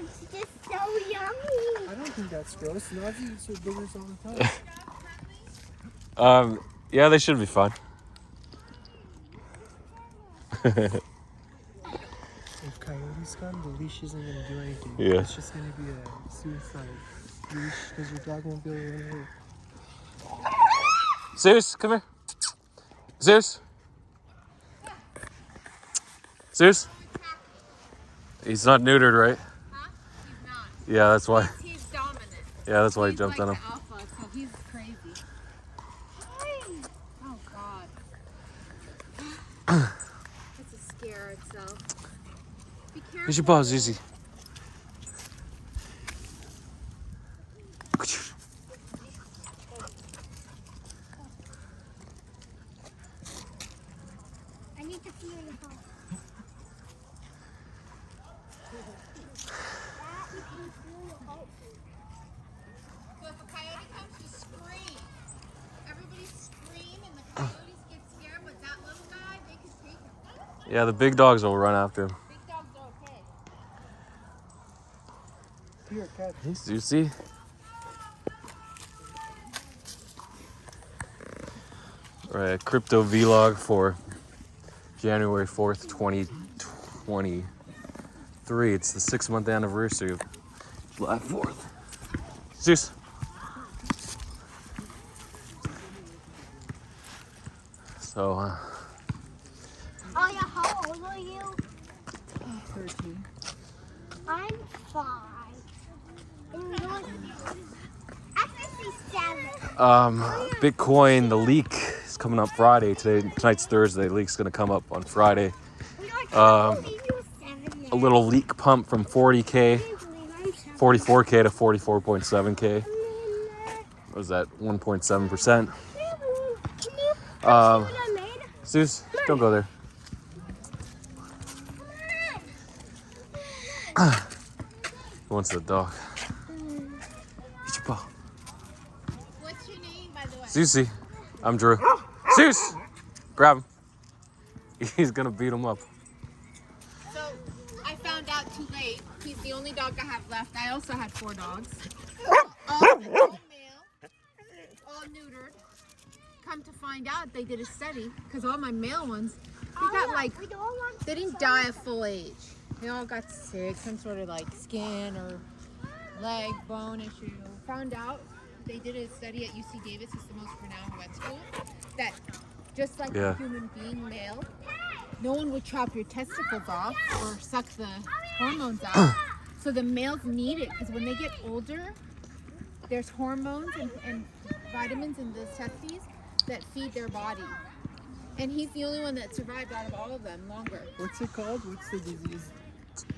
it's just so yummy. I don't think that's gross. Nazi eats her boogers all the time. Yeah, they should be fine. If coyotes come, the leash isn't going to do anything. Yeah. It's just going to be a suicide leash because your dog won't be able to run away. Zeus, come here. Zeus. Zeus. He's not neutered, right? Huh? He's not. Yeah, that's why. He's dominant. Yeah, that's why he He's jumped like on him. the alpha, so he's crazy. Oh God. It's a scare itself. Be careful. Here's your paw, Zuzi. I need to pee in the hole. So if a coyote comes, you scream. Everybody scream, and the coyotes get scared. But that little guy, they can take him. Yeah, the big dogs will run after him. Big dogs are okay. Here, cat. Hey, Zuzi. All right, crypto vlog for January 4th, 2023. It's the 6-month anniversary of July 4th. Zeus. So, Oh yeah, how old are you? 13. I'm 5. And you're actually 7. Bitcoin, the leak is coming up Friday. Tonight's Thursday. The leak's gonna come up on Friday. I can't believe you're 7 A little leak pump from 40K, 44K to 44.7K. What was that? 1.7%. Zeus, don't go there. Who wants the dog? Get your paw. What's your name, by the way? Zuzi. I'm Drew. Zeus! Grab him. He's gonna beat him up. So I found out too late. He's the only dog I have left. I also had 4 dogs. All male, all neutered. Come to find out, they did a study because all my male ones, they got like, they didn't die of full age. They all got sick, some sort of like skin or leg, bone issue. Found out they did a study at UC Davis, it's the most renowned vet school, that just like Yeah. a human being, male, no one would chop your testicles off or suck the hormones out. So the males need it because when they get older, there's hormones and vitamins in the testes that feed their body. And he's the only one that survived out of all of them longer. What's it called? What's the disease?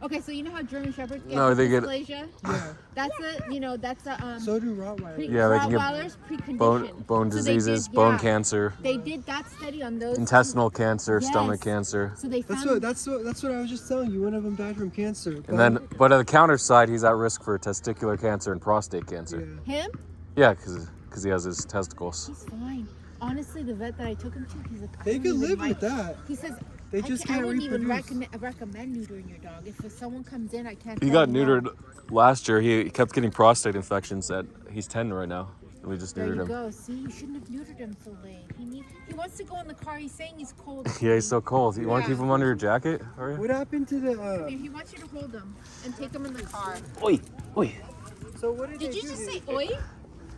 Okay, so you know how German Shepherds get No, they get- dysplasia? Yeah. That's a So do Rottweilers. Yeah, they can get Rottweiler's precondition. bone So they diseases, did- bone yeah. cancer, They did that study on those. intestinal cancer, Yes. stomach cancer. So they That's found what I was just telling you. One of them died from cancer. And then, but on the counter side, he's at risk for testicular cancer and prostate cancer. Yeah. him. Yeah, because he has his testicles. He's fine. Honestly, the vet that I took him to, he's a. They could live with that. He says They just I can't wouldn't even reproduce. recommend neutering your dog. If someone comes in, I can't. He tell got them no. neutered last year. He kept getting prostate infections. He's 10 right now. And we just There neutered you him. go. See, you shouldn't have neutered him so late. He wants to go in the car. He's saying he's cold. Yeah, he's so cold. You want Yeah. to keep him under your jacket? Are you? What happened to the? He wants you to hold him and take him in the car. Oi, oi. So what did Did they you do? just say oi?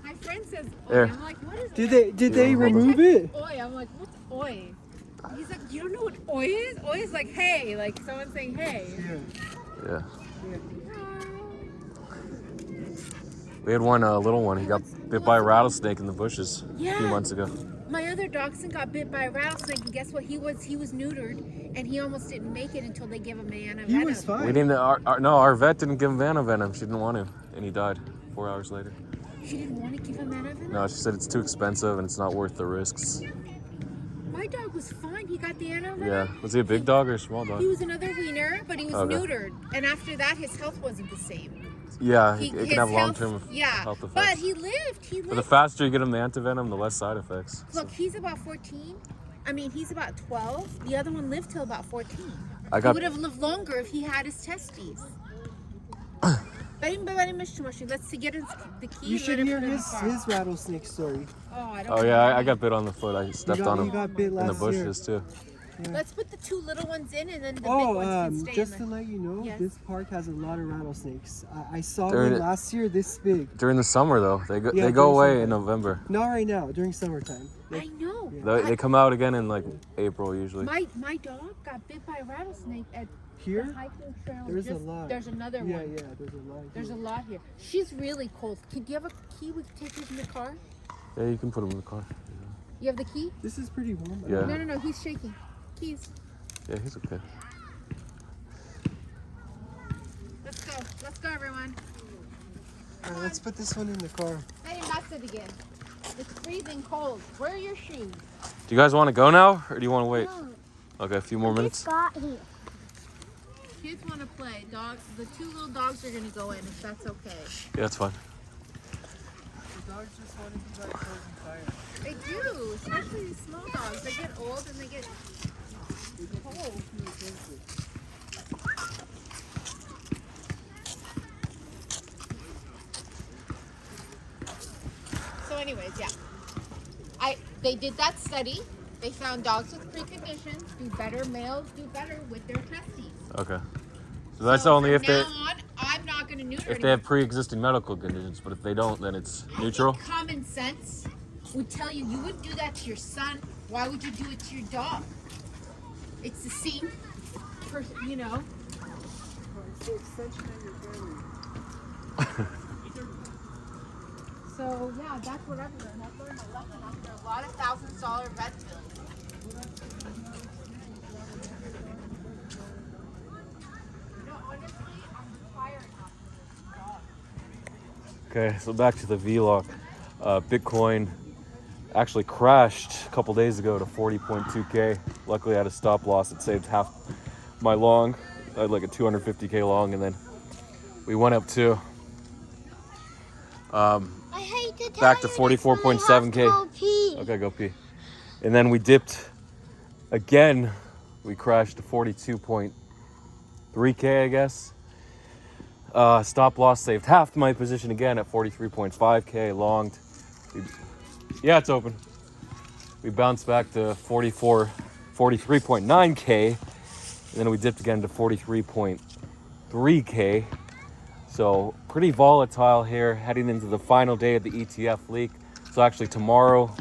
My friend says oi. There. I'm like, what is Did that? they Yeah. remove it? Oi. I'm like, what's oi? He's like, you don't know what oi is? Oi is like hey, like someone saying hey. Yeah. Yeah. We had one little one. He got bit by a rattlesnake in the bushes a few Yeah. months ago. My other dachshund got bit by a rattlesnake, and guess what? He was neutered, and he almost didn't make it until they gave him a He was We fine. didn't. Our vet didn't give him venom. She didn't want to, and he died 4 hours later. She didn't want to give him venom. No, she said it's too expensive and it's not worth the risks. My dog was fine. He got the venom. Yeah. Was he a big dog or a small dog? He was another wiener, but he was Okay. neutered, and after that, his health wasn't the same. Yeah, He, it his can have health- long-term yeah, health effects. but he lived. He But the lived. faster you get him the antivenom, the less side effects. Look, he's about 14. I mean, he's about 12. The other one lived till about 14. I He got would have lived longer if he had his testes. Let's see, get the key. You and should let her hear put it in the car. his rattlesnake story. Oh, I don't Oh know. yeah, I got bit on the foot. I stepped on You him got bit in the last year. bushes too. Let's put the 2 little ones in, and then the big Oh, ones can stay just in to the... let you know, Yes. this park has a lot of rattlesnakes. I saw During one it- last year this big. During the summer though, they go Yeah, they go during away summer. in November. Not right now, during summertime. I know. They come out again in like April usually. My dog got bit by a rattlesnake at the Here? hiking trail. There's a lot. There's another Yeah, one. yeah, there's a lot. There's a lot here. She's really cold. Do you have a key? We can take her in the car. Yeah, you can put them in the car. You have the key? This is pretty warm. Yeah. No. He's shaking. Keys. Yeah, he's okay. Let's go, everyone. All right, let's put this one in the car. Hey, that's it again. It's freezing cold. Where are your shoes? Do you guys want to go now, or do you want to wait? No, Okay, a few more minutes. just got here. Kids want to play. Dogs. The 2 little dogs are gonna go in if that's okay. Yeah, that's fine. The dogs just want to be by frozen fire. They do, especially these small dogs. They get old and they get cold. So, anyways, yeah. They did that study. They found dogs with preconditions do better. Males do better with their testes. Okay. So that's So only from if they now on, I'm not going to neuter if they have pre-existing medical conditions, but if they don't, then it's neutral. Common sense would tell you wouldn't do that to your son. Why would you do it to your dog? It's the same person, you know. It's the extension of your family. So yeah, that's what I've learned. I've learned a lesson after a lot of $1,000 vet bills. No, honestly, I'm tired of this dog. Okay, so back to the vlog. Bitcoin actually crashed a couple days ago to 40.2k. Luckily, I had a stop loss. It saved half my long. I had like a 250k long, and then we went up to I hate to tell back to you this, but I have to 44.7k. go pee. Okay, go pee. And then we dipped again. We crashed to 42.3k, I guess. Stop loss saved half my position again at 43.5k. Longed. Yeah, it's open. We bounced back to 43.9k. And then we dipped again to 43.3k. So pretty volatile here, heading into the final day of the ETF leak. So actually tomorrow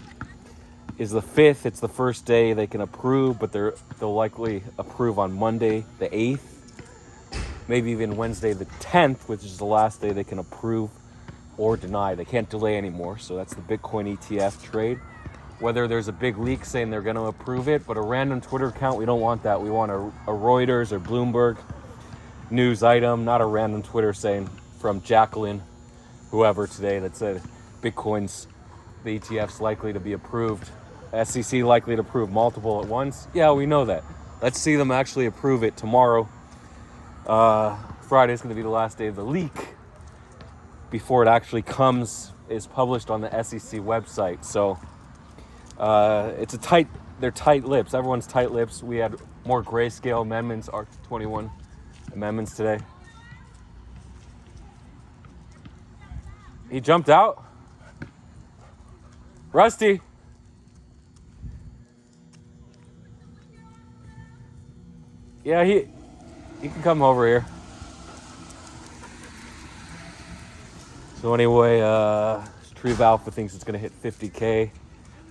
is the 5th. It's the first day they can approve, but they'll likely approve on Monday the 8th. Maybe even Wednesday the 10th, which is the last day they can approve or deny. They can't delay anymore. So that's the Bitcoin ETF trade. Whether there's a big leak saying they're going to approve it, but a random Twitter account, we don't want that. We want a Reuters or Bloomberg news item, not a random Twitter saying from Jacqueline, whoever today, that said Bitcoin's, the ETF's likely to be approved. SEC likely to approve multiple at once. Yeah, we know that. Let's see them actually approve it tomorrow. Friday is going to be the last day of the leak before it actually is published on the SEC website. So it's they're tight lips. Everyone's tight lips. We had more grayscale amendments, ARC-21 amendments today. He jumped out. Rusty. Yeah, he can come over here. So anyway, Treve Alpha thinks it's going to hit 50K,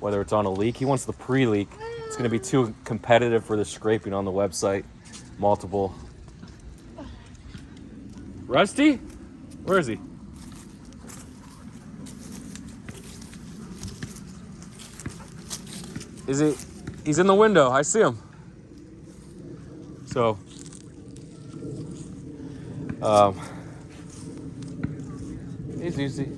whether it's on a leak. He wants the pre-leak. It's going to be too competitive for the scraping on the website. Multiple. Rusty? Where is he? He's in the window. I see him. So, he's easy.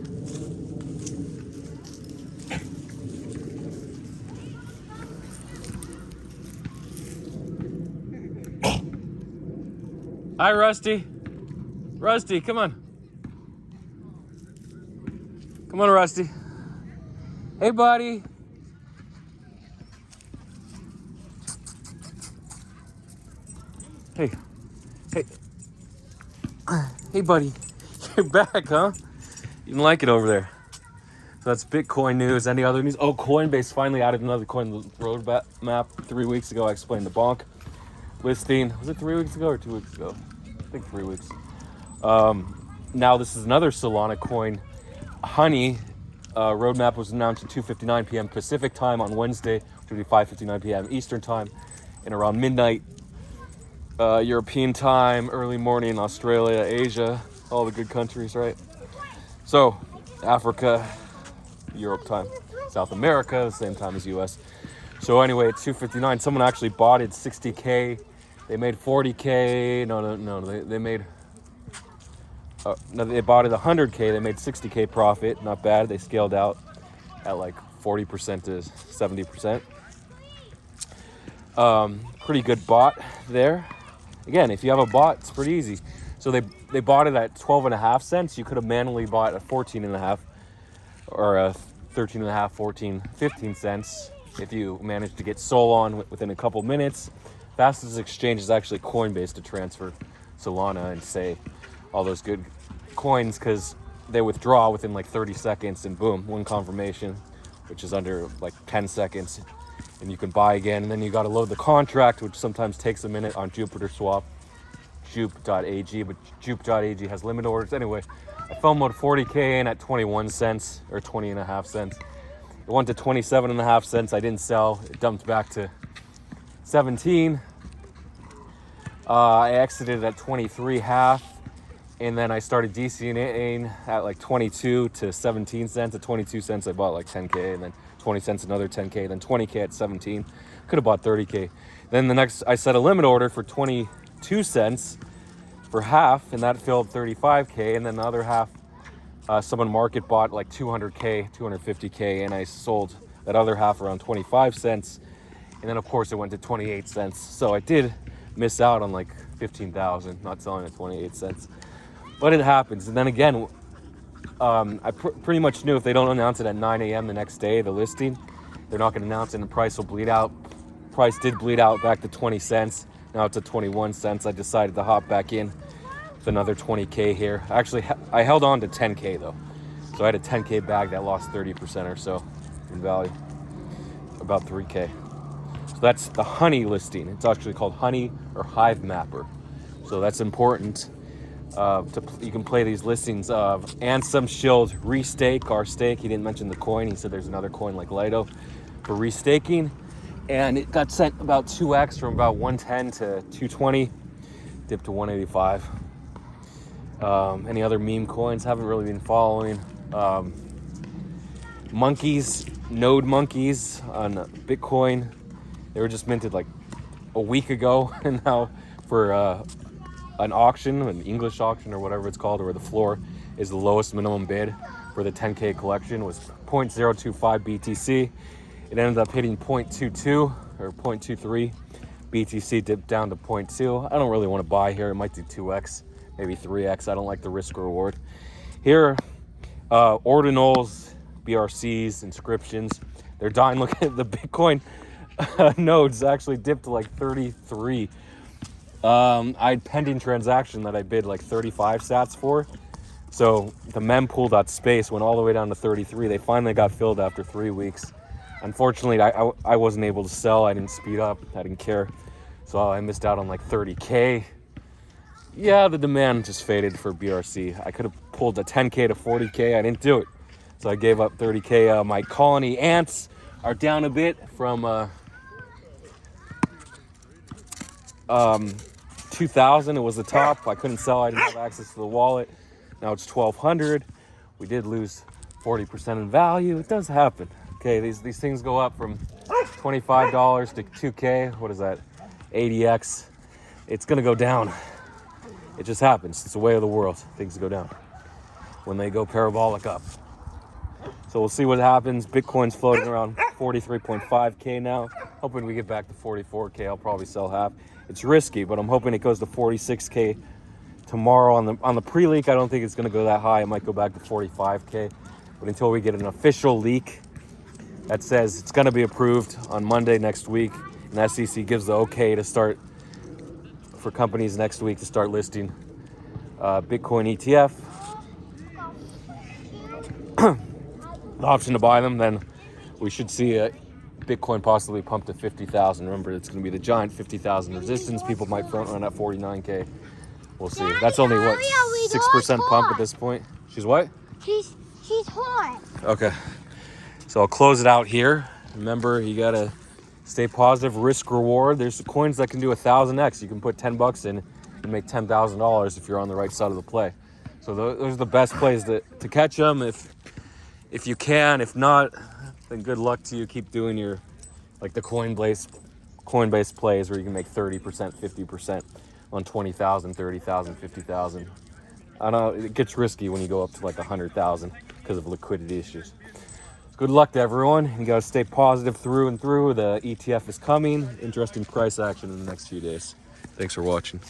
Hi, Rusty. Rusty, come on. Come on, Rusty. Hey, buddy. Hey. Hey. Hey, buddy. You're back, huh? You didn't like it over there. So that's Bitcoin news. Any other news? Oh, Coinbase finally added another coin to the roadmap 3 weeks ago. I explained the bonk listing. Was it 3 weeks ago or 2 weeks ago? I think 3 weeks. Now this is another Solana coin. Honey roadmap was announced at 2:59 p.m. Pacific time on Wednesday, which would be 5:59 p.m. Eastern time, and around midnight European time, early morning Australia, Asia, all the good countries, right? So Africa, Europe time, South America, the same time as US. So anyway, at 2:59, someone actually bought it 60K. They made 40K. No. They made. No, they bought it 100K. They made 60K profit. Not bad. They scaled out at like 40% to 70%. Pretty good bot there. Again, if you have a bot, it's pretty easy. So they bought it at 12.5 cents. You could have manually bought at 14.5 or 13.5, 14, 15 cents if you managed to get Sol on within a couple minutes. Fastest exchange is actually Coinbase to transfer Solana and say all those good coins, because they withdraw within like 30 seconds and boom, one confirmation, which is under like 10 seconds, and you can buy again. And then you got to load the contract, which sometimes takes a minute on Jupiter Swap, jupe.ag, but jupe.ag has limit orders. Anyway, I FOMO'd 40K in at 21 cents or 20.5 cents. It went to 27.5 cents. I didn't sell. It dumped back to 17. I exited at 23.5, and then I started DCing at like 22 to 17 cents. At 22 cents, I bought like 10K, and then 20 cents another 10K, then 20K at 17. Could have bought 30K. Then the next, I set a limit order for 22 cents for half, and that filled 35K, and then the other half, someone market bought like 200K, 250K, and I sold that other half around 25 cents, and then of course it went to 28 cents. So I did miss out on like 15,000, not selling at 28 cents, but it happens. And then again, I pretty much knew if they don't announce it at 9 a.m. the next day, the listing, they're not going to announce it and the price will bleed out. Price did bleed out back to 20 cents. Now it's at 21 cents. I decided to hop back in with another 20K here. Actually, I held on to 10K though. So I had a 10K bag that lost 30% or so in value, about 3K. So that's the Honey listing. It's actually called Honey or Hive Mapper. So that's important. You can play these listings of Ansem Shield Restake, our stake. He didn't mention the coin. He said there's another coin like Lido for restaking. And it got sent about 2x from about 110 to 220, dipped to 185. Any other meme coins? Haven't really been following. Monkeys, Node Monkeys on Bitcoin. They were just minted like a week ago, and now for an auction, an English auction or whatever it's called, where the floor is the lowest minimum bid for the 10K collection was 0.025 BTC. It ended up hitting 0.22 or 0.23. BTC dipped down to 0.2. I don't really want to buy here. It might do 2x, maybe 3x. I don't like the risk reward. Here, ordinals, BRCs, inscriptions, they're dying. Look at the Bitcoin nodes actually dipped to like 33. I had pending transaction that I bid like 35 sats for. So the mempool.space went all the way down to 33. They finally got filled after 3 weeks. Unfortunately, I wasn't able to sell. I didn't speed up. I didn't care. So I missed out on like 30K. Yeah, the demand just faded for BRC. I could have pulled a 10K to 40K. I didn't do it. So I gave up 30K. My colony ants are down a bit from 2,000. It was the top. I couldn't sell. I didn't have access to the wallet. Now it's 1,200. We did lose 40% in value. It does happen. Okay, these things go up from $25 to 2K. What is that? 80x. It's gonna go down. It just happens. It's the way of the world. Things go down when they go parabolic up. So we'll see what happens. Bitcoin's floating around 43.5K now. Hoping we get back to 44K. I'll probably sell half. It's risky, but I'm hoping it goes to 46K tomorrow on the pre-leak. I don't think it's gonna go that high. It might go back to 45K. But until we get an official leak that says it's going to be approved on Monday next week, and SEC gives the okay to start for companies next week to start listing Bitcoin ETF, the option to buy them, then we should see a Bitcoin possibly pump to 50,000. Remember, it's going to be the giant 50,000 resistance. People might front run at 49K. We'll see. That's only what, 6% pump at this point. She's what? She's hot. Okay. So I'll close it out here. Remember, you gotta stay positive, risk reward. There's coins that can do 1,000x. You can put 10 bucks in and make $10,000 if you're on the right side of the play. So those are the best plays to catch them if you can. If not, then good luck to you. Keep doing your, like the Coinbase plays where you can make 30%, 50% on 20,000, 30,000, 50,000. I know it gets risky when you go up to like 100,000 because of liquidity issues. Good luck to everyone. You gotta stay positive through and through. The ETF is coming. Interesting price action in the next few days. Thanks for watching.